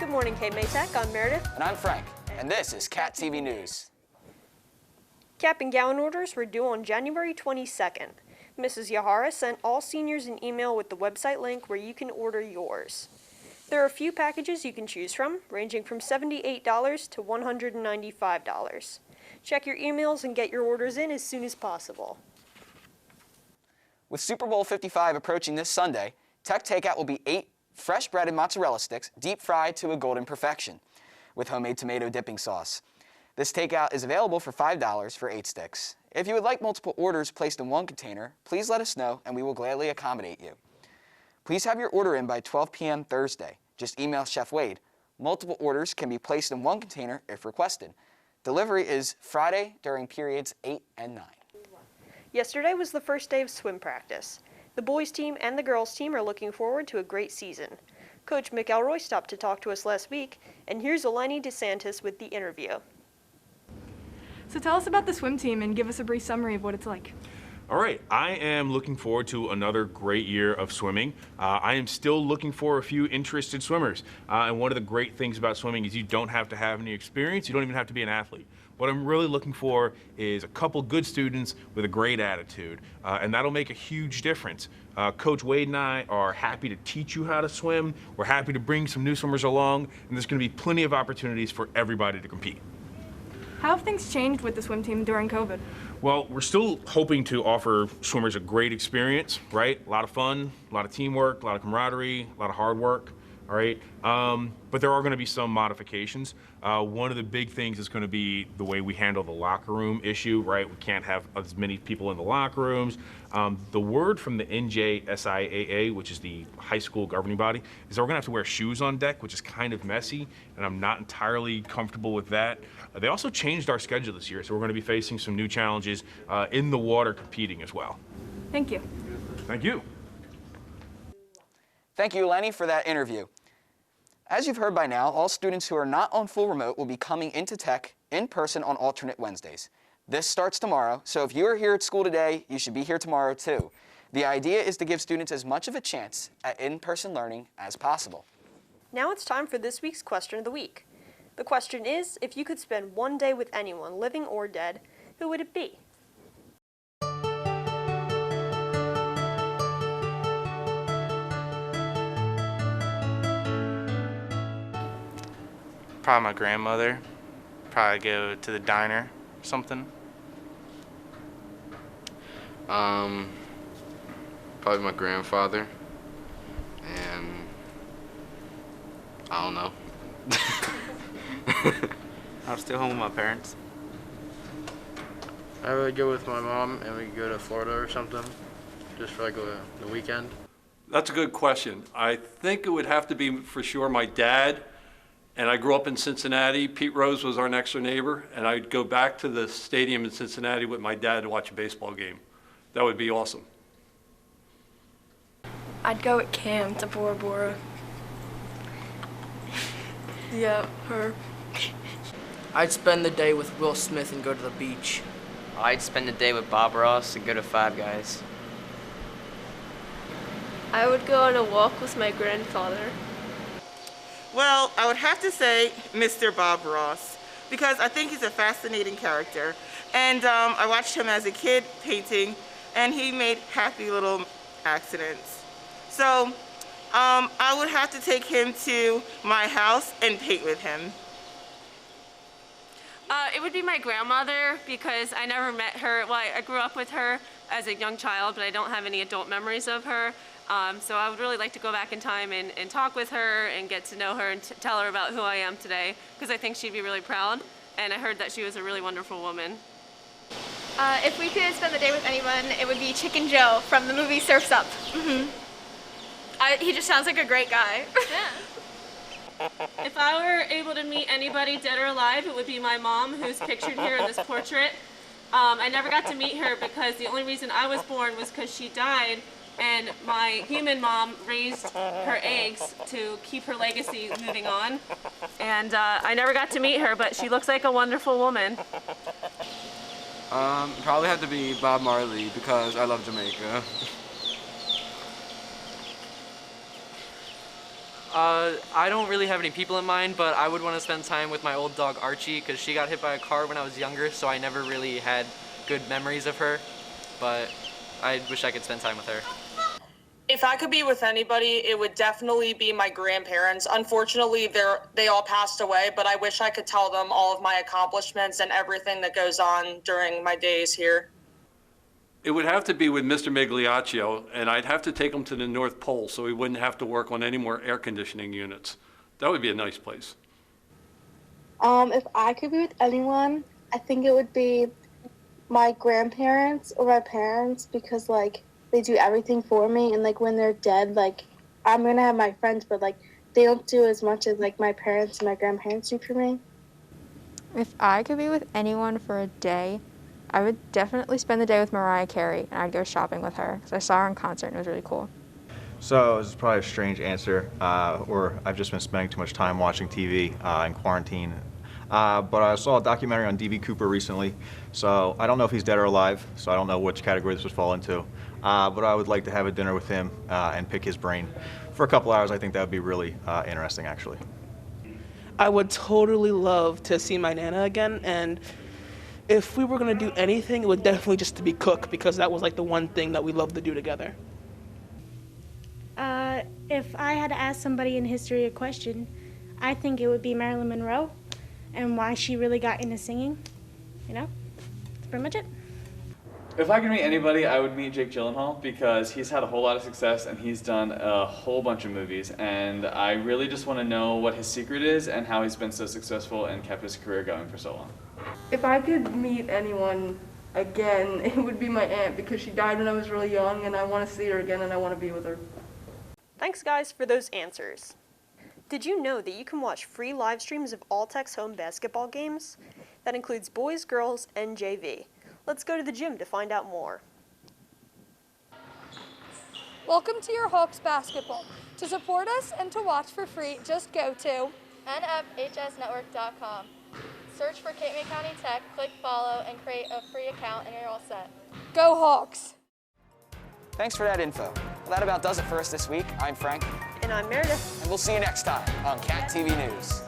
Good morning, K-Maytech. I'm Meredith. And I'm Frank, and this is Cat TV News. Cap and gown orders were due on January 22nd. Mrs. Yahara sent all seniors an email with the website link where you can order yours. There are a few packages you can choose from, ranging from $78 to $195. Check your emails and get your orders in as soon as possible. With Super Bowl 55 approaching this Sunday, Tech Takeout will be 8 fresh breaded mozzarella sticks deep fried to a golden perfection with homemade tomato dipping sauce. This takeout is available for $5 for 8 sticks. If you would like multiple orders placed in one container, please let us know and we will gladly accommodate you. Please have your order in by 12 p.m. Thursday. Just email Chef Wade. Multiple orders can be placed in one container if requested. Delivery is Friday during periods 8 and 9. Yesterday was the first day of swim practice. The boys team and the girls team are looking forward to a great season. Coach McElroy stopped to talk to us last week, and here's Eleni DeSantis with the interview. So tell us about the swim team and give us a brief summary of what it's like. All right, I am looking forward to another great year of swimming. I am still looking for a few interested swimmers. And one of the great things about swimming is you don't have to have any experience. You don't even have to be an athlete. What I'm really looking for is a couple good students with a great attitude, and that'll make a huge difference. Coach Wade and I are happy to teach you how to swim. We're happy to bring some new swimmers along, and there's going to be plenty of opportunities for everybody to compete. How have things changed with the swim team during COVID? Well, we're still hoping to offer swimmers a great experience, right? A lot of fun, a lot of teamwork, a lot of camaraderie, a lot of hard work, all right? But there are going to be some modifications. One of the big things is going to be the way we handle the locker room issue, right? We can't have as many people in the locker rooms. The word from the NJSIAA, which is the high school governing body, is that we're going to have to wear shoes on deck, which is kind of messy, and I'm not entirely comfortable with that. They also changed our schedule this year, so we're going to be facing some new challenges in the water competing as well. Thank you. Thank you. Thank you, Eleni, for that interview. As you've heard by now, all students who are not on full remote will be coming into Tech in person on alternate Wednesdays. This starts tomorrow, so if you are here at school today, you should be here tomorrow too. The idea is to give students as much of a chance at in-person learning as possible. Now it's time for this week's question of the week. The question is, if you could spend one day with anyone, living or dead, who would it be? Probably my grandmother. Probably go to the diner or something. Probably my grandfather. And I don't know. I'll stay home with my parents. I would go with my mom and we could go to Florida or something, just for like the weekend. That's a good question. I think it would have to be for sure my dad. And I grew up in Cincinnati. Pete Rose was our next door neighbor, and I'd go back to the stadium in Cincinnati with my dad to watch a baseball game. That would be awesome. I'd go with Cam to Bora Bora. Yeah, her. I'd spend the day with Will Smith and go to the beach. I'd spend the day with Bob Ross and go to Five Guys. I would go on a walk with my grandfather. Well, I would have to say Mr. Bob Ross, because I think he's a fascinating character. And I watched him as a kid painting, and he made happy little accidents. So I would have to take him to my house and paint with him. It would be my grandmother, because I never met her. Well, I grew up with her as a young child, but I don't have any adult memories of her. So I would really like to go back in time and talk with her and get to know her and tell her about who I am today, because I think she'd be really proud. And I heard that she was a really wonderful woman. If we could spend the day with anyone, it would be Chicken Joe from the movie Surf's Up. He just sounds like a great guy. If I were able to meet anybody dead or alive, it would be my mom, who's pictured here in this portrait. I never got to meet her because the only reason I was born was because she died, and my human mom raised her eggs to keep her legacy moving on. And I never got to meet her, but she looks like a wonderful woman. Probably have to be Bob Marley because I love Jamaica. I don't really have any people in mind, but I would want to spend time with my old dog Archie because she got hit by a car when I was younger, so I never really had good memories of her, but I wish I could spend time with her. If I could be with anybody, it would definitely be my grandparents. Unfortunately, they all passed away, but I wish I could tell them all of my accomplishments and everything that goes on during my days here. It would have to be with Mr. Migliaccio, and I'd have to take him to the North Pole so he wouldn't have to work on any more air conditioning units. That would be a nice place. If I could be with anyone, I think it would be my grandparents or my parents because, like, they do everything for me, and, like, when they're dead, like, I'm gonna have my friends, but, like, they don't do as much as, like, my parents and my grandparents do for me. If I could be with anyone for a day, I would definitely spend the day with Mariah Carey, and I'd go shopping with her because I saw her in concert and it was really cool. So this is probably a strange answer, or I've just been spending too much time watching TV in quarantine. But I saw a documentary on D.B. Cooper recently, so I don't know if he's dead or alive, so I don't know which category this would fall into. But I would like to have a dinner with him and pick his brain for a couple hours. I think that would be really interesting, actually. I would totally love to see my Nana again, and if we were going to do anything, it would definitely just to be cook, because that was like the one thing that we loved to do together. If I had to ask somebody in history a question, I think it would be Marilyn Monroe and why she really got into singing. You know, that's pretty much it. If I could meet anybody, I would meet Jake Gyllenhaal because he's had a whole lot of success and he's done a whole bunch of movies, and I really just want to know what his secret is and how he's been so successful and kept his career going for so long. If I could meet anyone again, it would be my aunt because she died when I was really young and I want to see her again and I want to be with her. Thanks, guys, for those answers. Did you know that you can watch free live streams of All-Tech's home basketball games? That includes boys, girls, and JV. Let's go to the gym to find out more. Welcome to your Hawks basketball. To support us and to watch for free, just go to nfhsnetwork.com. Search for Cape May County Tech, click follow, and create a free account, and you're all set. Go Hawks! Thanks for that info. Well, that about does it for us this week. I'm Frank. And I'm Meredith. And we'll see you next time on Cat TV News.